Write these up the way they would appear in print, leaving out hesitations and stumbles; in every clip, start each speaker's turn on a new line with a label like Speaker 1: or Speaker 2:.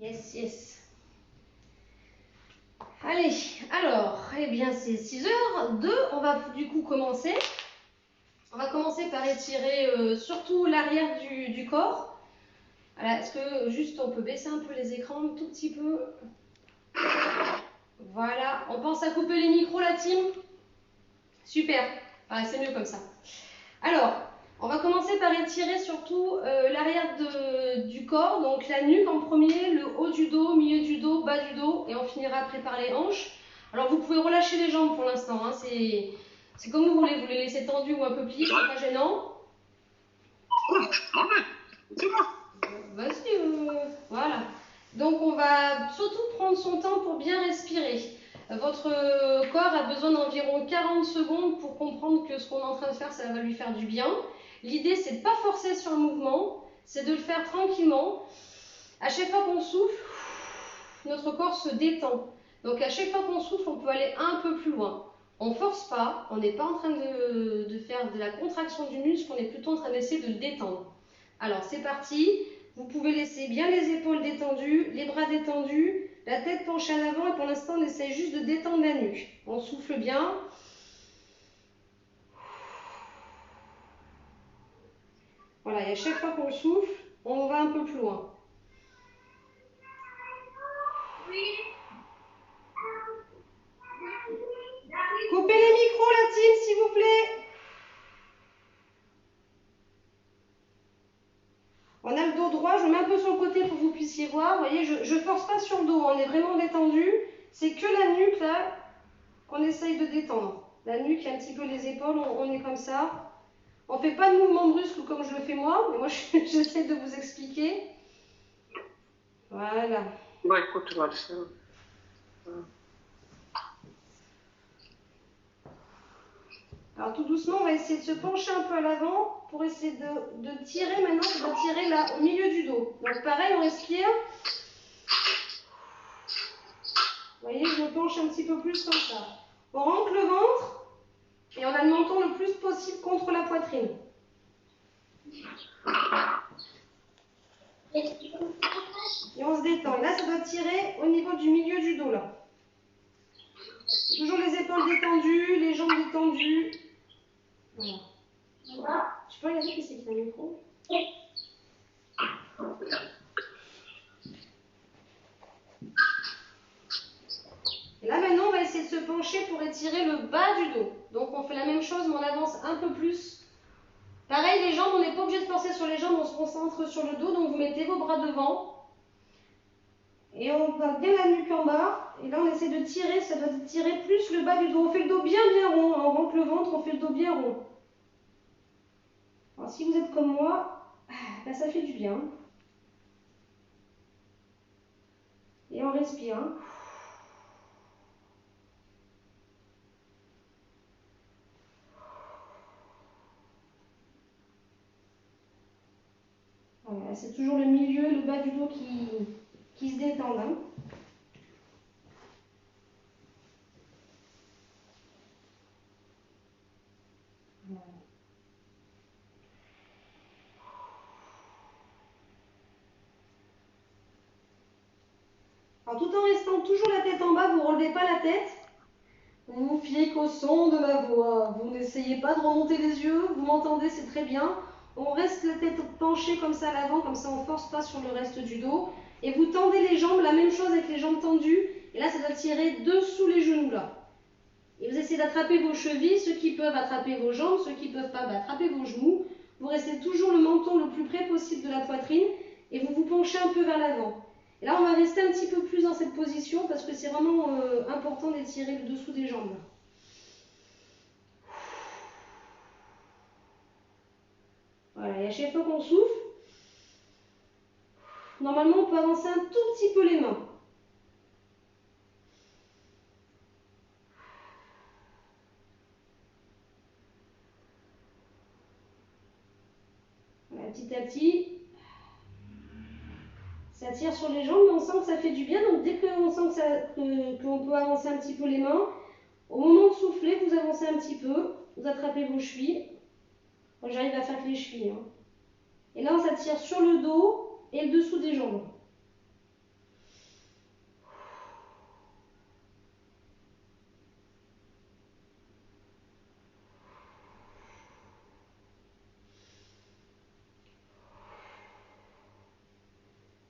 Speaker 1: Yes, yes. Allez, alors, eh bien c'est 6h02, on va du coup commencer. On va commencer par étirer surtout l'arrière du corps. Voilà, est-ce que juste on peut baisser un peu les écrans un tout petit peu? Voilà, on pense à couper les micros la team? Super, voilà, c'est mieux comme ça. Alors, on va commencer par étirer surtout l'arrière du corps, donc la nuque en premier, le haut du dos, milieu du dos, bas du dos, et on finira après par les hanches. Alors vous pouvez relâcher les jambes pour l'instant, hein, c'est comme vous voulez, vous les laissez tendues ou un peu pliées, c'est pas gênant. Vas-y, voilà. Donc on va surtout prendre son temps pour bien respirer. Votre corps a besoin d'environ 40 secondes pour comprendre que ce qu'on est en train de faire, ça va lui faire du bien. L'idée, c'est de ne pas forcer sur le mouvement, c'est de le faire tranquillement. À chaque fois qu'on souffle, notre corps se détend. Donc à chaque fois qu'on souffle, on peut aller un peu plus loin. On ne force pas, on n'est pas en train de faire de la contraction du muscle, on est plutôt en train d'essayer de le détendre. Alors c'est parti, vous pouvez laisser bien les épaules détendues, les bras détendus, la tête penchée à l'avant et pour l'instant on essaie juste de détendre la nuque. On souffle bien. Voilà, et à chaque fois qu'on souffle, on va un peu plus loin. Coupez les micros la team s'il vous plaît. On a le dos droit, je mets un peu sur le côté pour que vous puissiez voir. Vous voyez, je ne force pas sur le dos, on est vraiment détendu. C'est que la nuque là qu'on essaye de détendre. La nuque, un petit peu les épaules, on est comme ça. On ne fait pas de mouvement brusque comme je le fais moi, mais moi j'essaie de vous expliquer. Voilà.
Speaker 2: Bah écoute, tu vas le faire.
Speaker 1: Alors tout doucement, on va essayer de se pencher un peu à l'avant pour essayer de tirer. Maintenant, on va tirer là au milieu du dos. Donc pareil, on respire. Vous voyez, je me penche un petit peu plus comme ça. On rentre le ventre et on a le menton le plus possible contre la poitrine. Et on se détend. Et là, ça doit tirer au niveau du milieu du dos là. Toujours les épaules détendues, les jambes détendues. Voilà. Tu peux regarder qui c'est qui a le micro? Et là maintenant on va essayer de se pencher pour étirer le bas du dos. Donc on fait la même chose mais on avance un peu plus. Pareil les jambes, on n'est pas obligé de forcer sur les jambes, on se concentre sur le dos. Donc vous mettez vos bras devant. Et on va bien la nuque en bas. Et là on essaie de tirer, ça doit tirer plus le bas du dos. On fait le dos bien rond, on rentre le ventre, on fait le dos bien rond. Alors si vous êtes comme moi, ben, ça fait du bien. Et on respire. Voilà, c'est toujours le milieu, le bas du dos qui se détendent. Hein. Voilà. Alors, tout en restant toujours la tête en bas, vous ne relevez pas la tête. Vous vous fiez qu'au son de ma voix. Vous n'essayez pas de remonter les yeux. Vous m'entendez, c'est très bien. On reste la tête penchée comme ça à l'avant, comme ça on ne force pas sur le reste du dos. Et vous tendez les jambes, la même chose avec les jambes tendues. Et là, ça doit tirer dessous les genoux là. Et vous essayez d'attraper vos chevilles. Ceux qui peuvent attraper vos jambes, ceux qui ne peuvent pas, attraper vos genoux. Vous restez toujours le menton le plus près possible de la poitrine. Et vous vous penchez un peu vers l'avant. Et là, on va rester un petit peu plus dans cette position parce que c'est vraiment important d'étirer le dessous des jambes. Voilà, et à chaque fois qu'on souffle, normalement, on peut avancer un tout petit peu les mains. Voilà, petit à petit, ça tire sur les jambes, mais on sent que ça fait du bien. Donc, dès qu'on sent qu'on peut avancer un petit peu les mains, au moment de souffler, vous avancez un petit peu, vous attrapez vos chevilles. Moi, j'arrive à faire que les chevilles. Hein. Et là, ça tire sur le dos et le dessous des jambes.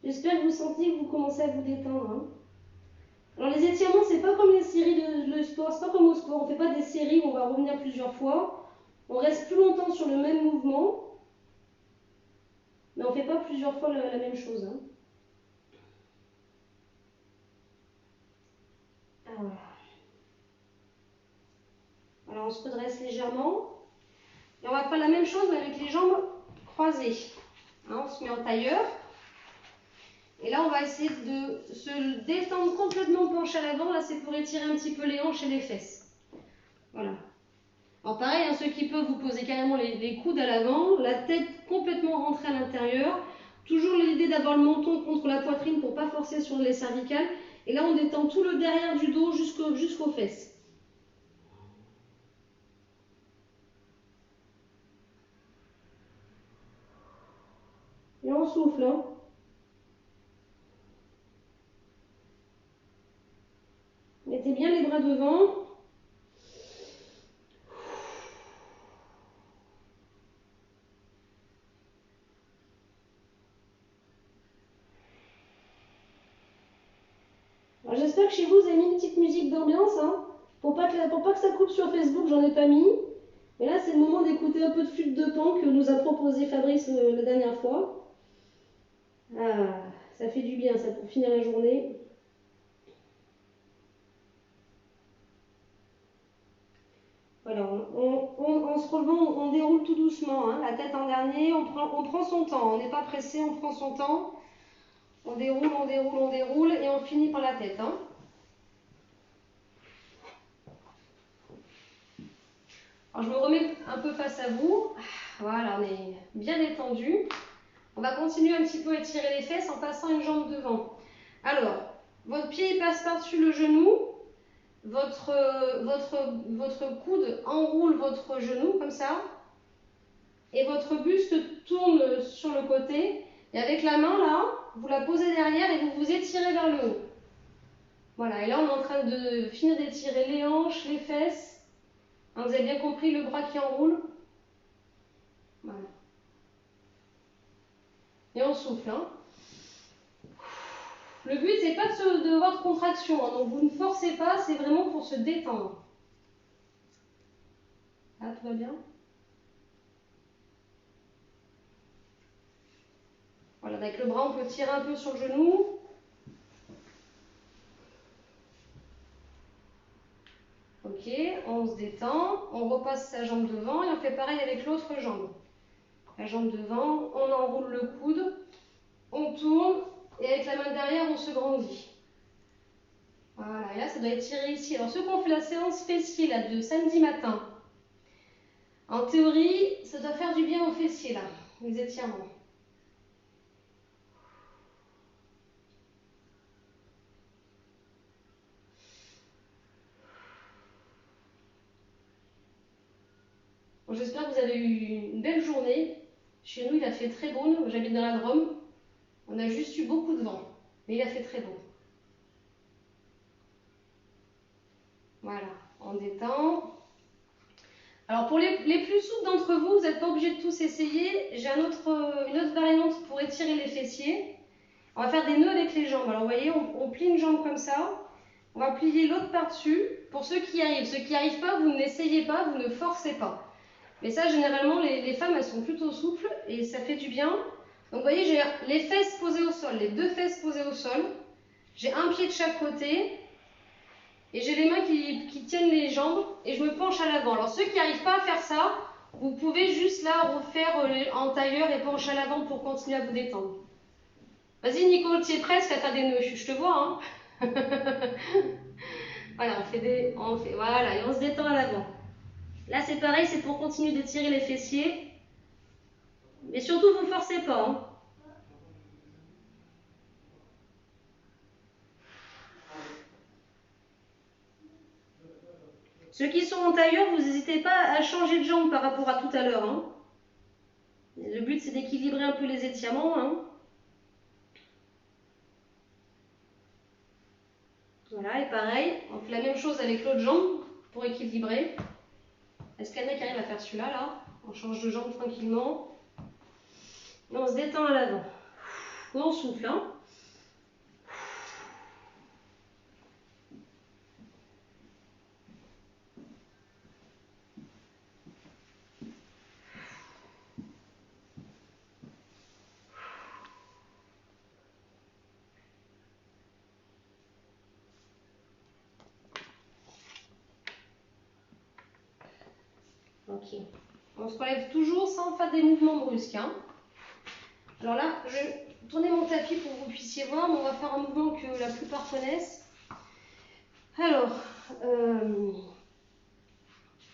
Speaker 1: J'espère que vous sentez que vous commencez à vous détendre. Hein. Alors les étirements, c'est pas comme les séries de sport, c'est pas comme au sport, on fait pas des séries où on va revenir plusieurs fois. On reste plus longtemps sur le même mouvement, mais on fait pas plusieurs fois la même chose. Hein. Alors on se redresse légèrement. Et on va faire la même chose mais avec les jambes croisées. Hein, on se met en tailleur. Et là, on va essayer de se détendre complètement penché à l'avant. Là, c'est pour étirer un petit peu les hanches et les fesses. Voilà. Alors pareil, hein, ceux qui peuvent, vous posez carrément les coudes à l'avant, la tête complètement rentrée à l'intérieur. Toujours l'idée d'avoir le menton contre la poitrine pour ne pas forcer sur les cervicales. Et là, on détend tout le derrière du dos jusqu'aux fesses. Et on souffle. Hein. Mettez bien les bras devant. J'espère que chez vous, vous avez mis une petite musique d'ambiance. Hein, pour pas que ça coupe sur Facebook, j'en ai pas mis. Mais là, c'est le moment d'écouter un peu de flûte de Pan que nous a proposé Fabrice la dernière fois. Ah, ça fait du bien, ça, pour finir la journée. Voilà, en se relevant, on déroule tout doucement, hein, la tête en dernier, on prend son temps, on n'est pas pressé, on prend son temps. On déroule, on déroule, on déroule et on finit par la tête. Hein. Alors, je me remets un peu face à vous. Voilà, on est bien détendu. On va continuer un petit peu à étirer les fesses en passant une jambe devant. Alors, votre pied passe par-dessus le genou. Votre coude enroule votre genou comme ça. Et votre buste tourne sur le côté. Et avec la main là, vous la posez derrière et vous vous étirez vers le haut. Voilà, et là on est en train de finir d'étirer les hanches, les fesses. Hein, vous avez bien compris le bras qui enroule. Voilà. Et on souffle. Hein. Le but, c'est pas de voir de contraction. Hein, donc vous ne forcez pas, c'est vraiment pour se détendre. Là, tout va bien? Voilà, avec le bras, on peut tirer un peu sur le genou. Ok, on se détend, on repasse sa jambe devant et on fait pareil avec l'autre jambe. La jambe devant, on enroule le coude, on tourne et avec la main derrière, on se grandit. Voilà, et là, ça doit étirer ici. Alors, ceux qui ont fait la séance fessier là, de samedi matin, en théorie, ça doit faire du bien aux fessiers, là, les étirements. Bon, j'espère que vous avez eu une belle journée. Chez nous, il a fait très beau. J'habite dans la Drôme. On a juste eu beaucoup de vent, mais il a fait très beau. Voilà, on détend. Alors pour les plus souples d'entre vous, vous n'êtes pas obligés de tous essayer. J'ai une autre variante pour étirer les fessiers. On va faire des nœuds avec les jambes. Alors vous voyez, on plie une jambe comme ça. On va plier l'autre par-dessus. Pour ceux qui y arrivent. Ceux qui n'y arrivent pas, vous n'essayez pas, vous ne forcez pas. Mais ça, généralement, les femmes, elles sont plutôt souples et ça fait du bien. Donc vous voyez, j'ai les fesses posées au sol, les deux fesses posées au sol. J'ai un pied de chaque côté. Et j'ai les mains qui tiennent les jambes et je me penche à l'avant. Alors ceux qui n'arrivent pas à faire ça, vous pouvez juste là refaire en tailleur et pencher à l'avant pour continuer à vous détendre. Vas-y Nico, tu es presque à faire des nœuds, je te vois. Hein. Voilà, voilà, et on se détend à l'avant. Là c'est pareil, c'est pour continuer d'étirer les fessiers. Mais surtout, vous ne forcez pas. Hein. Ceux qui sont en tailleur, vous n'hésitez pas à changer de jambe par rapport à tout à l'heure. Hein. Le but, c'est d'équilibrer un peu les étirements. Hein. Voilà, et pareil, on fait la même chose avec l'autre jambe pour équilibrer. Est-ce qu'il y en a qui arrive à faire celui-là, là? On change de jambe tranquillement. Et on se détend à l'avant. Et on souffle. Hein. Ok. On se relève toujours sans faire des mouvements brusques. Hein. Alors là, je vais tourner mon tapis pour que vous puissiez voir, mais on va faire un mouvement que la plupart connaissent. Alors,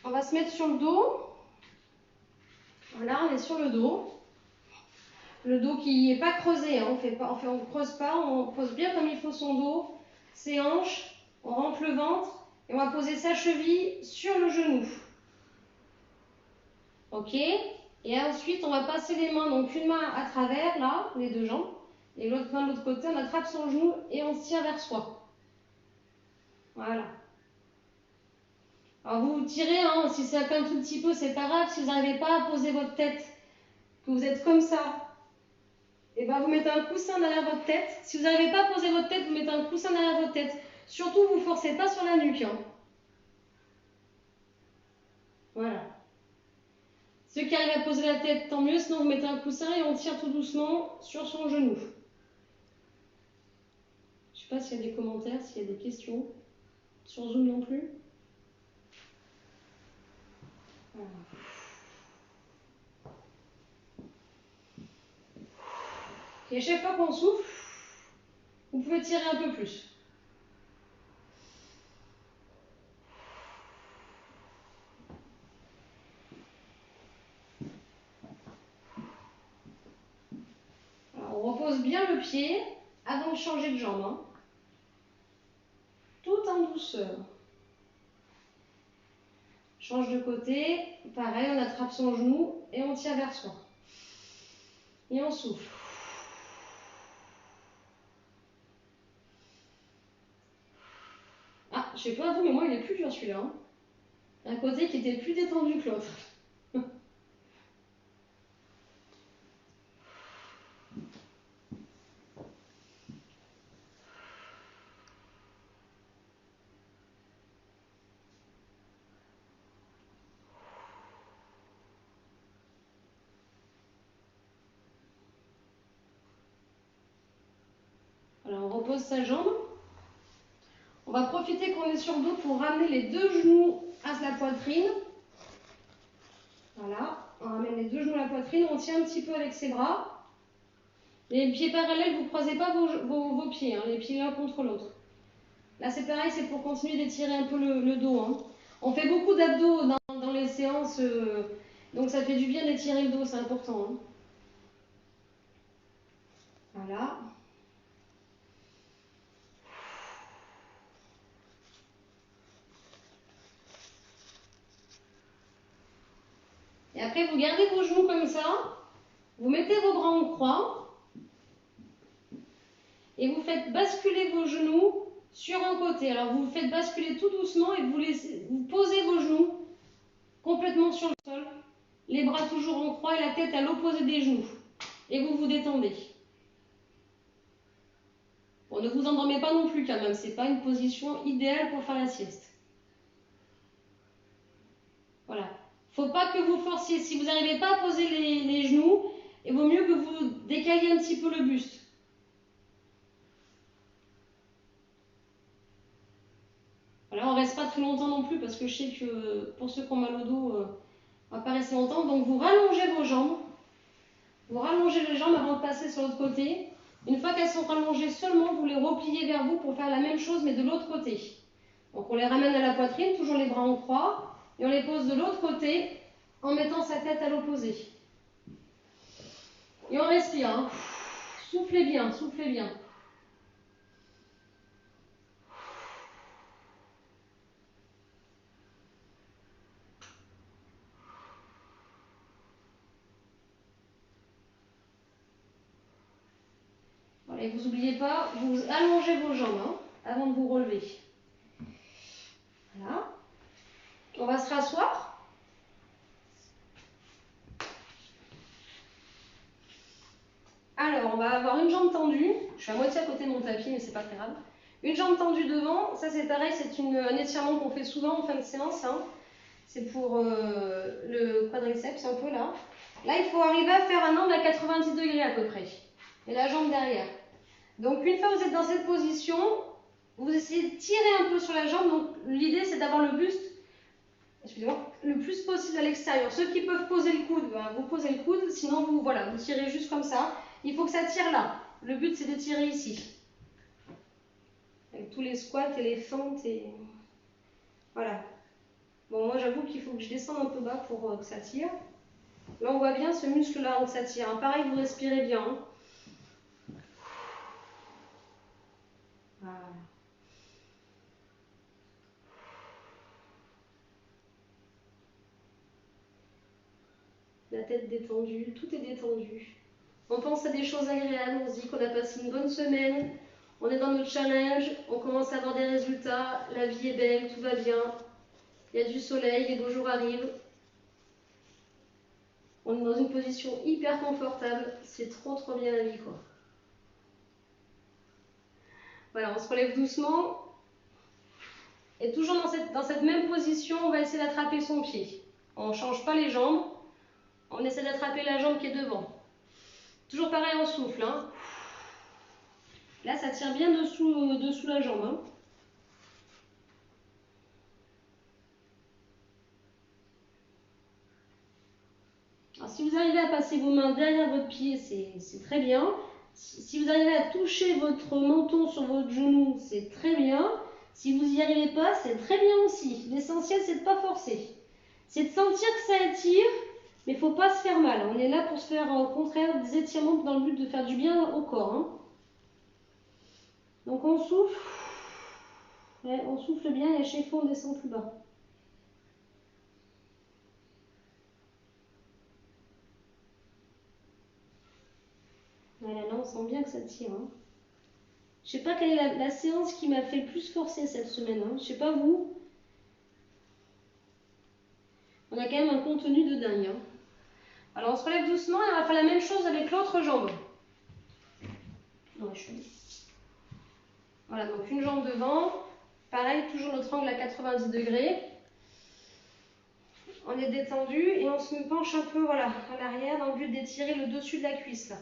Speaker 1: on va se mettre sur le dos. Voilà, on est sur le dos. Le dos qui n'est pas creusé, hein. On ne creuse pas, on creuse bien comme il faut son dos, ses hanches, on rentre le ventre et on va poser sa cheville sur le genou. Ok? Et ensuite, on va passer les mains, donc une main à travers, là, les deux jambes, et l'autre main de l'autre côté, on attrape son genou et on se tire vers soi. Voilà. Alors vous tirez, hein, si ça fait un tout petit peu, c'est pas grave. Si vous n'arrivez pas à poser votre tête, que vous êtes comme ça, et ben vous mettez un coussin derrière votre tête. Si vous n'arrivez pas à poser votre tête, vous mettez un coussin derrière votre tête. Surtout, vous ne forcez pas sur la nuque. Hein. Voilà. Ceux qui arrivent à poser la tête, tant mieux. Sinon, vous mettez un coussin et on tire tout doucement sur son genou. Je ne sais pas s'il y a des commentaires, s'il y a des questions. Sur Zoom non plus. Voilà. Et à chaque fois qu'on souffle, vous pouvez tirer un peu plus. Alors, on repose bien le pied avant de changer de jambe. Hein. Tout en douceur. Change de côté. Pareil, on attrape son genou et on tire vers soi. Et on souffle. Ah, je sais pas vous, mais moi il est plus dur celui-là. Hein. Un côté qui était plus détendu que l'autre. Alors on repose sa jambe. On va profiter qu'on est sur le dos pour ramener les deux genoux à la poitrine. Voilà, on ramène les deux genoux à la poitrine, on tient un petit peu avec ses bras. Les pieds parallèles, vous ne croisez pas vos pieds, hein, les pieds l'un contre l'autre. Là c'est pareil, c'est pour continuer d'étirer un peu le dos. Hein. On fait beaucoup d'abdos dans les séances, donc ça fait du bien d'étirer le dos, c'est important. Hein. Voilà. Et après, vous gardez vos genoux comme ça, vous mettez vos bras en croix et vous faites basculer vos genoux sur un côté. Alors, vous faites basculer tout doucement et vous posez vos genoux complètement sur le sol, les bras toujours en croix et la tête à l'opposé des genoux. Et vous vous détendez. Bon, ne vous endormez pas non plus quand même, ce n'est pas une position idéale pour faire la sieste. Voilà. Il ne faut pas que vous forciez. Si vous n'arrivez pas à poser les genoux, il vaut mieux que vous décaliez un petit peu le buste. Voilà, on ne reste pas très longtemps non plus parce que je sais que pour ceux qui ont mal au dos, on ne va pas rester longtemps. Donc vous rallongez vos jambes. Vous rallongez les jambes avant de passer sur l'autre côté. Une fois qu'elles sont rallongées seulement, vous les repliez vers vous pour faire la même chose mais de l'autre côté. Donc on les ramène à la poitrine, toujours les bras en croix. Et on les pose de l'autre côté en mettant sa tête à l'opposé. Et on respire. Hein. Soufflez bien, soufflez bien. Voilà, et vous n'oubliez pas, vous allongez vos jambes hein, avant de vous relever. Voilà. On va se rasseoir. Alors, on va avoir une jambe tendue. Je suis à moitié à côté de mon tapis, mais c'est pas très grave. Une jambe tendue devant. Ça, c'est pareil, c'est un étirement qu'on fait souvent en fin de séance. Hein. C'est pour le quadriceps, un peu là. Là, il faut arriver à faire un angle à 90 degrés à peu près. Et la jambe derrière. Donc, une fois que vous êtes dans cette position, vous essayez de tirer un peu sur la jambe. Donc, l'idée, c'est d'avoir le buste. Excusez-moi. le plus possible à l'extérieur. Ceux qui peuvent poser le coude, ben, vous posez le coude, sinon vous, voilà, vous tirez juste comme ça. Il faut que ça tire là. Le but c'est de tirer ici. Avec tous les squats et les fentes et... Voilà. Bon, moi j'avoue qu'il faut que je descende un peu bas pour que ça tire. Là on voit bien ce muscle là où ça tire. Hein. Pareil, vous respirez bien. Hein. Voilà. La tête détendue, tout est détendu. On pense à des choses agréables, on se dit qu'on a passé une bonne semaine, on est dans notre challenge, on commence à avoir des résultats, la vie est belle, tout va bien, il y a du soleil, les beaux jours arrivent. On est dans une position hyper confortable, c'est trop bien la vie quoi. Voilà, on se relève doucement. Et toujours dans cette même position, on va essayer d'attraper son pied. On ne change pas les jambes, on essaie d'attraper la jambe qui est devant. Toujours pareil, on souffle. Hein. Là, ça tire bien dessous la jambe. Hein. Alors, si vous arrivez à passer vos mains derrière votre pied, c'est très bien. Si vous arrivez à toucher votre menton sur votre genou, c'est très bien. Si vous n'y arrivez pas, c'est très bien aussi. L'essentiel, c'est de ne pas forcer. C'est de sentir que ça étire, mais il ne faut pas se faire mal. On est là pour se faire, au contraire, des étirements dans le but de faire du bien au corps. Hein. Donc on souffle. Ouais, on souffle bien et à chaque fois, on descend plus bas. Voilà, là, on sent bien que ça tire. Hein. Je ne sais pas quelle est la séance qui m'a fait le plus forcer cette semaine. Hein. Je ne sais pas vous. On a quand même un contenu de dingue. Hein. Alors on se relève doucement et on va faire la même chose avec l'autre jambe. Voilà, donc une jambe devant. Pareil, toujours notre angle à 90 degrés. On est détendu et on se penche un peu voilà, à l'arrière dans le but d'étirer le dessus de la cuisse. Là.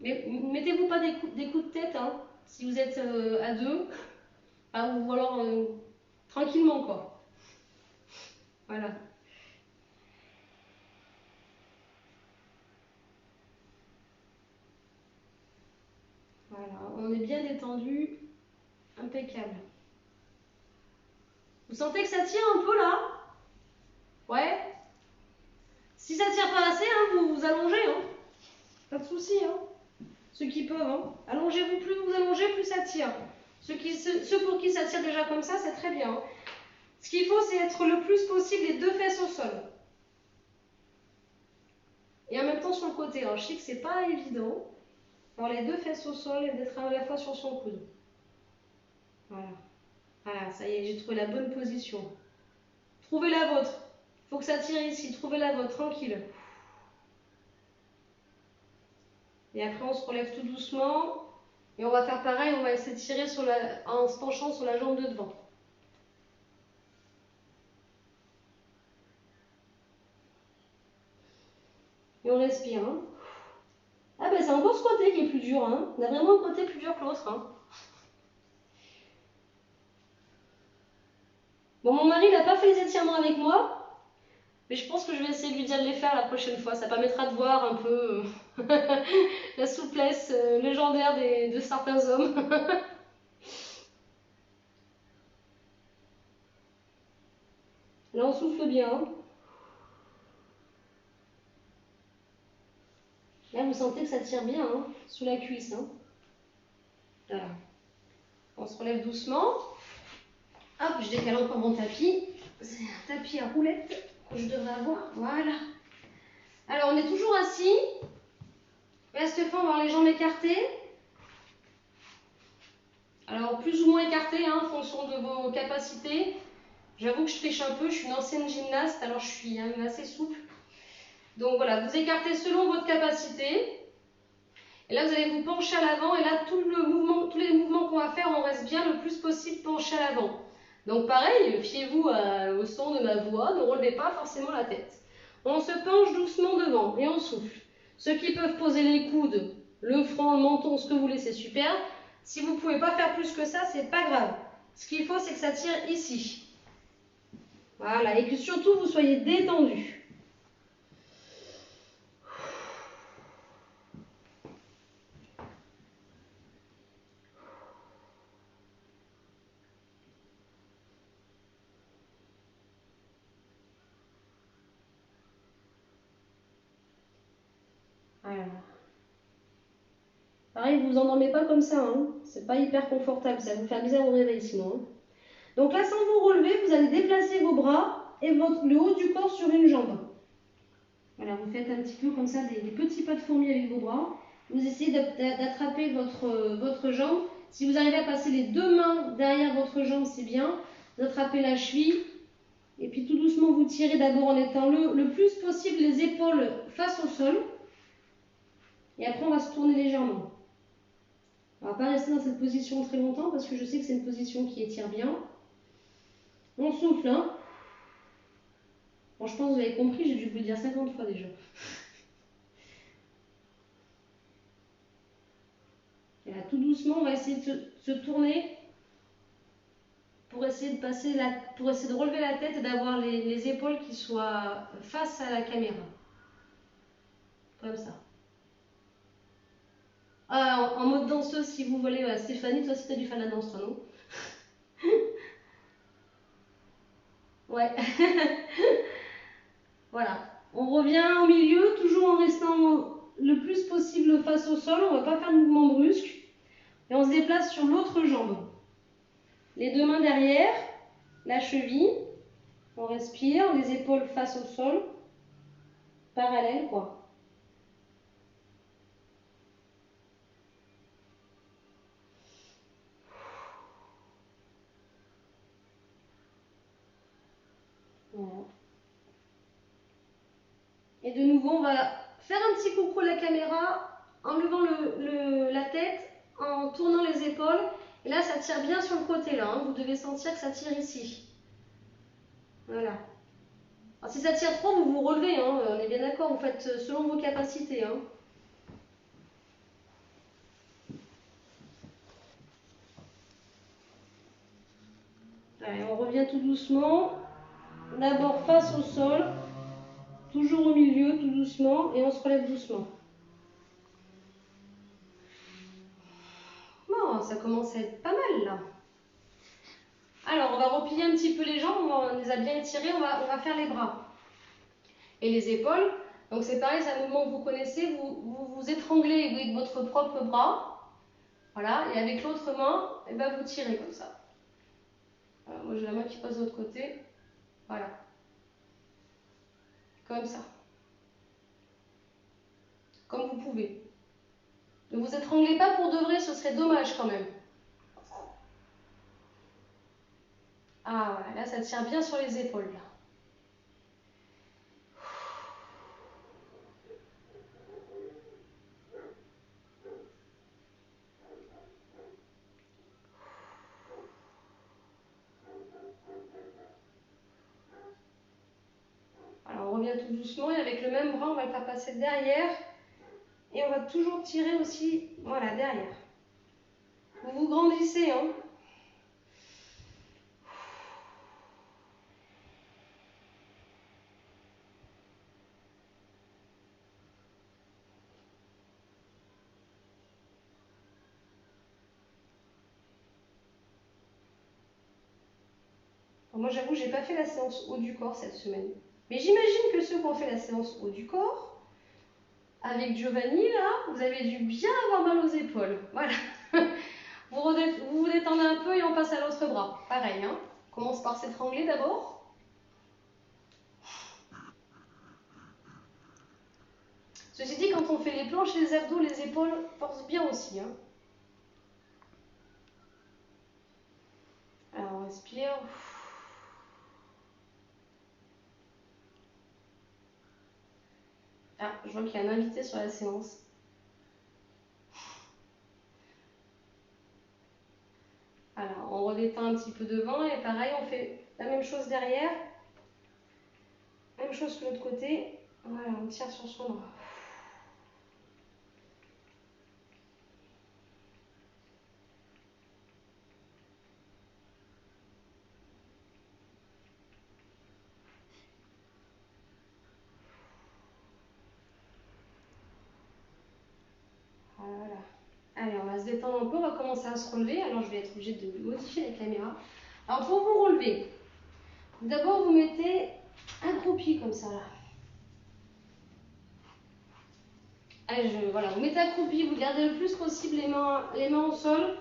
Speaker 1: Mais mettez-vous pas des coups de tête hein, si vous êtes à deux. Ou alors tranquillement quoi. Voilà. Voilà, on est bien détendu, impeccable. Vous sentez que ça tire un peu là? Ouais. Si ça tire pas assez, hein, vous allongez, hein. Pas de souci, hein. Ceux qui peuvent, hein. Allongez-vous, plus vous allongez, plus ça tire. Ceux pour qui ça tire déjà comme ça, c'est très bien. Hein. Ce qu'il faut, c'est être le plus possible les deux fesses au sol. Et en même temps sur le côté. Alors je sais que c'est pas évident. Alors les deux fesses au sol et d'être à la fois sur son coude. Voilà. Voilà, ça y est, j'ai trouvé la bonne position. Trouvez la vôtre. Il faut que ça tire ici. Trouvez la vôtre, tranquille. Et après, on se relève tout doucement. Et on va faire pareil, on va essayer de tirer en se penchant sur la jambe de devant. Et on respire. Hein. Ah ben c'est encore ce côté qui est plus dur. Hein. On a vraiment un côté plus dur que l'autre. Hein. Bon, mon mari n'a pas fait les étirements avec moi. Mais je pense que je vais essayer de lui dire de les faire la prochaine fois. Ça permettra de voir un peu la souplesse légendaire de certains hommes. Là, on souffle bien. Là, vous sentez que ça tire bien hein, sous la cuisse. Hein. Voilà. On se relève doucement. Hop, je décale encore mon tapis. C'est un tapis à roulettes que je devrais avoir. Voilà. Alors, on est toujours assis. Et à cette fois, on va avoir les jambes écartées. Alors, plus ou moins écartées, hein, en fonction de vos capacités. J'avoue que je triche un peu. Je suis une ancienne gymnaste, alors je suis assez souple. Donc voilà, vous écartez selon votre capacité. Et là, vous allez vous pencher à l'avant. Et là, tous les mouvements qu'on va faire, on reste bien le plus possible penché à l'avant. Donc pareil, fiez-vous au son de ma voix, ne relevez pas forcément la tête. On se penche doucement devant et on souffle. Ceux qui peuvent poser les coudes, le front, le menton, ce que vous voulez, c'est super. Si vous ne pouvez pas faire plus que ça, c'est pas grave. Ce qu'il faut, c'est que ça tire ici. Voilà, et que surtout, vous soyez détendu. Voilà. Pareil, vous vous endormez pas comme ça, hein. C'est pas hyper confortable, ça va vous faire bizarre au réveil sinon. Hein. Donc là, sans vous relever, vous allez déplacer vos bras et le haut du corps sur une jambe. Voilà, vous faites un petit peu comme ça des petits pas de fourmi avec vos bras. Vous essayez d'attraper votre jambe. Si vous arrivez à passer les deux mains derrière votre jambe, c'est bien. Vous attrapez la cheville. Et puis tout doucement, vous tirez d'abord en étant le plus possible les épaules face au sol. Et après, on va se tourner légèrement. On ne va pas rester dans cette position très longtemps parce que je sais que c'est une position qui étire bien. On souffle, hein. Bon, je pense que vous avez compris, j'ai dû vous le dire 50 fois déjà. Et là, tout doucement, on va essayer de se tourner pour essayer de relever la tête et d'avoir les épaules qui soient face à la caméra. Comme ça. Ah, en mode danseuse, si vous voulez. Stéphanie, toi aussi, tu as dû faire la danse, toi, non? Ouais. Voilà. On revient au milieu, toujours en restant le plus possible face au sol. On ne va pas faire de mouvement brusque. Et on se déplace sur l'autre jambe. Les deux mains derrière, la cheville. On respire, les épaules face au sol. Parallèle, quoi. Voilà. Et de nouveau, on va faire un petit coucou à la caméra en levant la tête, en tournant les épaules. Et là, ça tire bien sur le côté, là. Hein. Vous devez sentir que ça tire ici. Voilà. Alors, si ça tire trop, vous vous relevez. Hein. On est bien d'accord, vous faites selon vos capacités. Hein. Allez, on revient tout doucement. D'abord face au sol. Toujours au milieu, tout doucement. Et on se relève doucement. Bon, ça commence à être pas mal, là. Alors, on va replier un petit peu les jambes, on les a bien étirées, on va faire les bras et les épaules. Donc c'est pareil, c'est un mouvement que vous connaissez, vous étranglez avec votre propre bras, voilà, et avec l'autre main, et ben vous tirez comme ça. Voilà, moi j'ai la main qui passe de l'autre côté, voilà, comme ça, comme vous pouvez. Ne vous étranglez pas pour de vrai, ce serait dommage quand même. Ah voilà, là ça tire bien sur les épaules là. Alors on revient tout doucement et avec le même bras on va le faire passer derrière et on va toujours tirer aussi, voilà, derrière. Vous vous grandissez, hein. Moi, j'avoue, j'ai pas fait la séance haut du corps cette semaine. Mais j'imagine que ceux qui ont fait la séance haut du corps, avec Giovanni, là, vous avez dû bien avoir mal aux épaules. Voilà. Vous détendez un peu et on passe à l'autre bras. Pareil, hein. On commence par s'étrangler d'abord. Ceci dit, quand on fait les planches et les abdos, les épaules forcent bien aussi, hein. Alors, on respire. Ah, je vois qu'il y a un invité sur la séance. Alors, on redétend un petit peu devant et pareil, on fait la même chose derrière. Même chose que l'autre côté. Voilà, on tire sur son bras. détendre un peu, on va commencer à se relever. Alors je vais être obligée de modifier la caméra. Alors pour vous relever, d'abord vous mettez accroupi comme ça là. Allez, voilà, vous mettez accroupi, vous gardez le plus possible les mains au sol.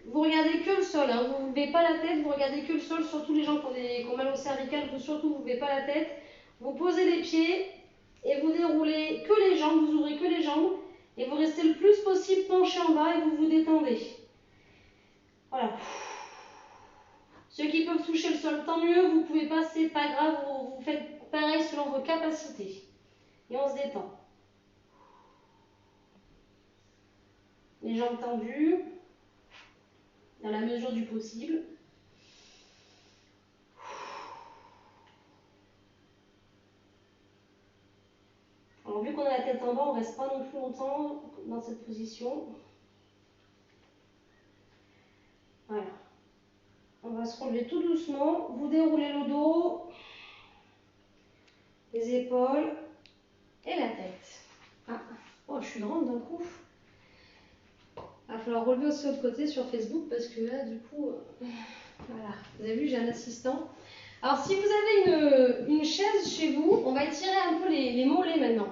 Speaker 1: Vous regardez que le sol, hein. Vous ne levez pas la tête, vous regardez que le sol, surtout les gens qui ont mal au cervical, surtout vous ne levez pas la tête. Vous posez les pieds et vous déroulez que les jambes, vous ouvrez que les jambes et vous restez le plus possible penché en bas et vous vous détendez. Voilà. Ceux qui peuvent toucher le sol, tant mieux, vous ne pouvez pas, c'est pas grave, vous faites pareil selon vos capacités. Et on se détend. Les jambes tendues, dans la mesure du possible. Alors vu qu'on a la tête en bas, on ne reste pas non plus longtemps dans cette position. Voilà. On va se relever tout doucement. Vous déroulez le dos, les épaules et la tête. Ah, oh, je suis grande d'un coup. Il va falloir relever aussi l'autre côté sur Facebook parce que là, du coup, voilà. Vous avez vu, j'ai un assistant. Alors, si vous avez une chaise chez vous, on va étirer un peu les mollets maintenant.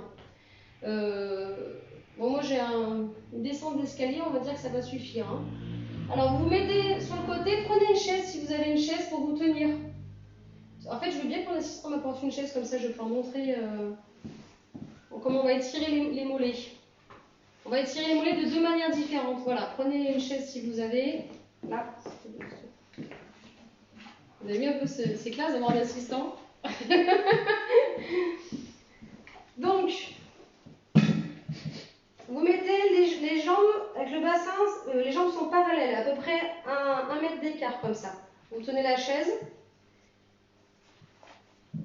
Speaker 1: Bon, moi, j'ai une descente d'escalier, on va dire que ça va suffire. Hein. Alors, vous vous mettez sur le côté, prenez une chaise si vous avez une chaise pour vous tenir. En fait, je veux bien que mon assistant m'apporte une chaise, comme ça je vais pouvoir montrer comment on va étirer les mollets. On va étirer les mollets de deux manières différentes. Voilà, prenez une chaise si vous avez. Là. Vous avez vu un peu, c'est classe d'avoir un assistant. Donc, vous mettez les jambes avec le bassin, les jambes sont parallèles, à peu près 1 mètre d'écart comme ça. Vous tenez la chaise.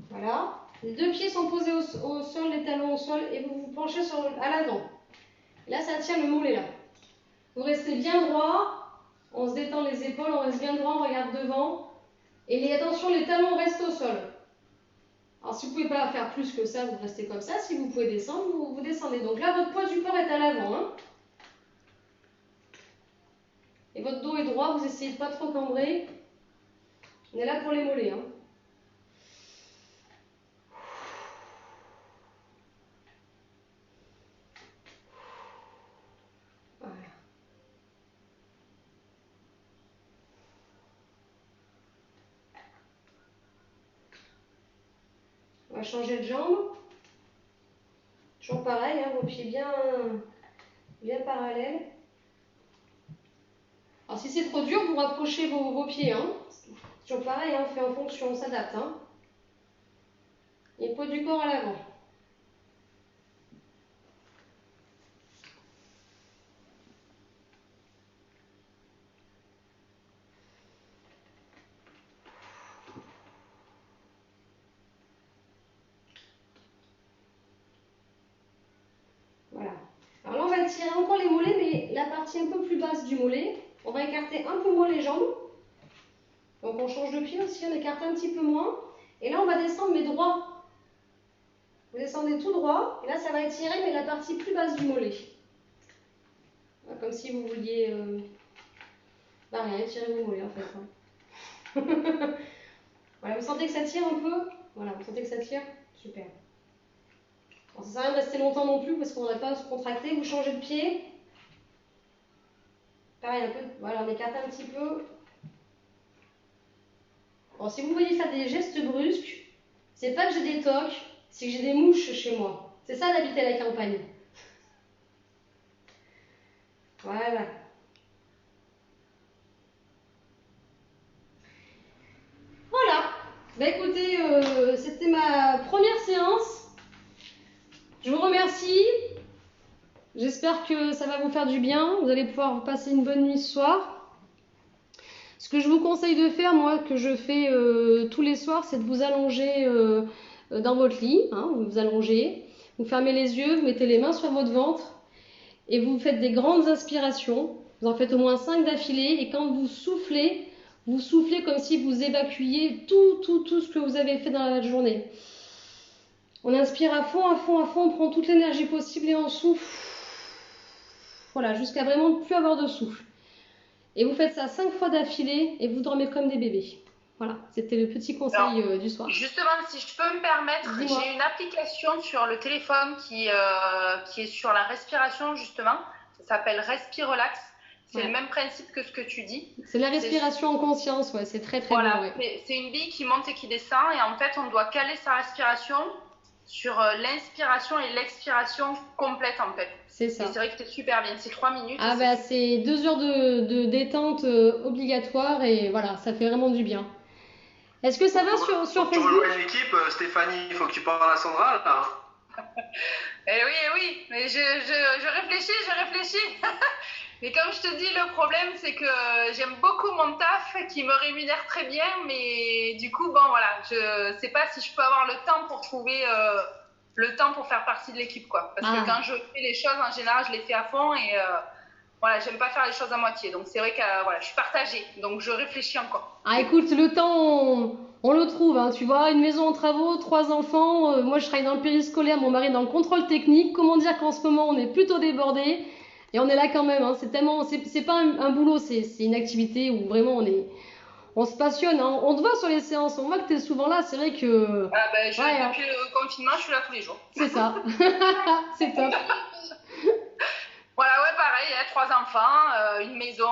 Speaker 1: Voilà. Les deux pieds sont posés au sol, les talons au sol, et vous vous penchez à l'avant. Là, ça tient le mollet là. Vous restez bien droit, on se détend les épaules, on reste bien droit, on regarde devant. Et attention, les talons restent au sol. Alors, si vous ne pouvez pas faire plus que ça, vous restez comme ça. Si vous pouvez descendre, vous descendez. Donc là, votre poids du corps est à l'avant. Hein. Et votre dos est droit, vous essayez de pas trop cambrer. On est là pour les mollets. Hein. Voilà. On va changer de jambe. Toujours pareil, hein, vos pieds bien parallèles. Alors si c'est trop dur, vous rapprochez vos pieds. Hein. Toujours pareil, hein, on fait en fonction, on s'adapte. Hein. Et le poids du corps à l'avant. Voilà. Alors là, on va tirer encore les mollets, mais la partie un peu plus basse du mollet. On va écarter un peu moins les jambes. Donc on change de pied aussi, on écarte un petit peu moins. Et là, on va descendre, mais droit. Vous descendez tout droit. Et là, ça va étirer, mais la partie plus basse du mollet. Voilà, comme si vous vouliez... Bah rien, étirez vos mollets en fait. Hein. Voilà, vous sentez que ça tire un peu? Voilà, vous sentez que ça tire? Super. Alors, ça ne sert à rien de rester longtemps non plus parce qu'on n'a pas à se contracter. Vous changez de pied. Pareil, un peu, voilà, on écarte un petit peu. Bon, si vous voyez faire des gestes brusques, c'est pas que j'ai des tocs, c'est que j'ai des mouches chez moi. C'est ça d'habiter à la campagne. Voilà. Voilà. Bah écoutez, c'était ma première séance. Je vous remercie. J'espère que ça va vous faire du bien. Vous allez pouvoir passer une bonne nuit ce soir. Ce que je vous conseille de faire, moi, que je fais tous les soirs, c'est de vous allonger dans votre lit. Hein, vous vous allongez, vous fermez les yeux, vous mettez les mains sur votre ventre et vous faites des grandes inspirations. Vous en faites au moins 5 d'affilée et quand vous soufflez comme si vous évacuiez tout ce que vous avez fait dans la journée. On inspire à fond, on prend toute l'énergie possible et on souffle. voilà, jusqu'à vraiment ne plus avoir de souffle. Et vous faites ça 5 fois d'affilée et vous dormez comme des bébés. Voilà, c'était le petit conseil du soir.
Speaker 2: Justement, si je peux me permettre, j'ai une application sur le téléphone qui est sur la respiration, justement. Ça s'appelle Respirelax. C'est le même principe que ce que tu dis.
Speaker 1: C'est la respiration en conscience, ouais, c'est très très bien. Ouais.
Speaker 2: C'est une bille qui monte et qui descend, et en fait, on doit caler sa respiration sur l'inspiration et l'expiration complète, en fait.
Speaker 1: C'est ça.
Speaker 2: Et c'est vrai que c'est super bien, c'est 3 minutes.
Speaker 1: Ah bah c'est 2 heures de détente obligatoire, et voilà, ça fait vraiment du bien. Est-ce que ça va sur Facebook?
Speaker 3: Tu rejoins l'équipe, Stéphanie, il faut que tu parles à Sandra, là.
Speaker 2: Eh oui, mais je réfléchis. Mais comme je te dis, le problème, c'est que j'aime beaucoup mon taf, qui me rémunère très bien, mais du coup, bon, voilà, je sais pas si je peux avoir le temps pour trouver le temps pour faire partie de l'équipe, quoi. Parce que quand je fais les choses, en général, je les fais à fond, et voilà, j'aime pas faire les choses à moitié. Donc c'est vrai que voilà, je suis partagée, donc je réfléchis encore.
Speaker 1: Ah écoute, le temps, on le trouve, hein, tu vois, une maison en travaux, 3 enfants, moi je travaille dans le périscolaire, mon mari dans le contrôle technique. Comment dire qu'en ce moment on est plutôt débordé, et on est là quand même, hein. C'est tellement, c'est pas un boulot, c'est une activité où vraiment on se passionne, hein. On te voit sur les séances, on voit que tu es souvent là, c'est vrai que...
Speaker 2: Ah ben, depuis le confinement, je suis là tous les jours.
Speaker 1: C'est ça, c'est top.
Speaker 2: Voilà, ouais, pareil, 3 enfants, une maison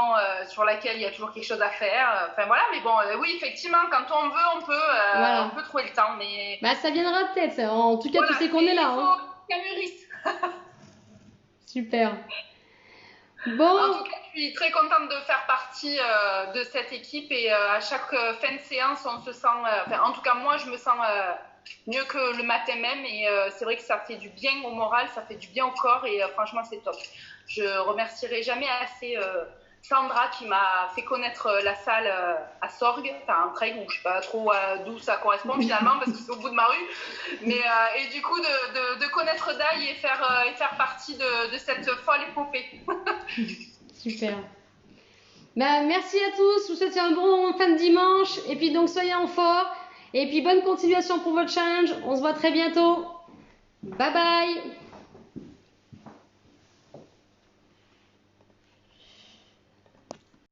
Speaker 2: sur laquelle il y a toujours quelque chose à faire. Enfin voilà, mais bon, oui, effectivement, quand on veut, on peut trouver le temps. Mais...
Speaker 1: Bah, ça viendra peut-être. En tout cas, voilà, tu sais qu'on est là.
Speaker 2: Il faut qu'elle mûrisse.
Speaker 1: Super. Bon.
Speaker 2: En tout cas, je suis très contente de faire partie de cette équipe, et à chaque fin de séance, on se sent... en tout cas, moi, je me sens... mieux que le matin même, et c'est vrai que ça fait du bien au moral, ça fait du bien au corps, et franchement c'est top. Je remercierai jamais assez Sandra qui m'a fait connaître la salle à Sorgues, enfin un train, je sais pas trop d'où ça correspond finalement parce que c'est au bout de ma rue, mais et du coup de connaître Daï et faire partie de cette folle épopée.
Speaker 1: Super. Bah, merci à tous, je vous souhaite un bon fin de dimanche, et puis donc soyez en forme. Et puis bonne continuation pour votre challenge. On se voit très bientôt. Bye bye.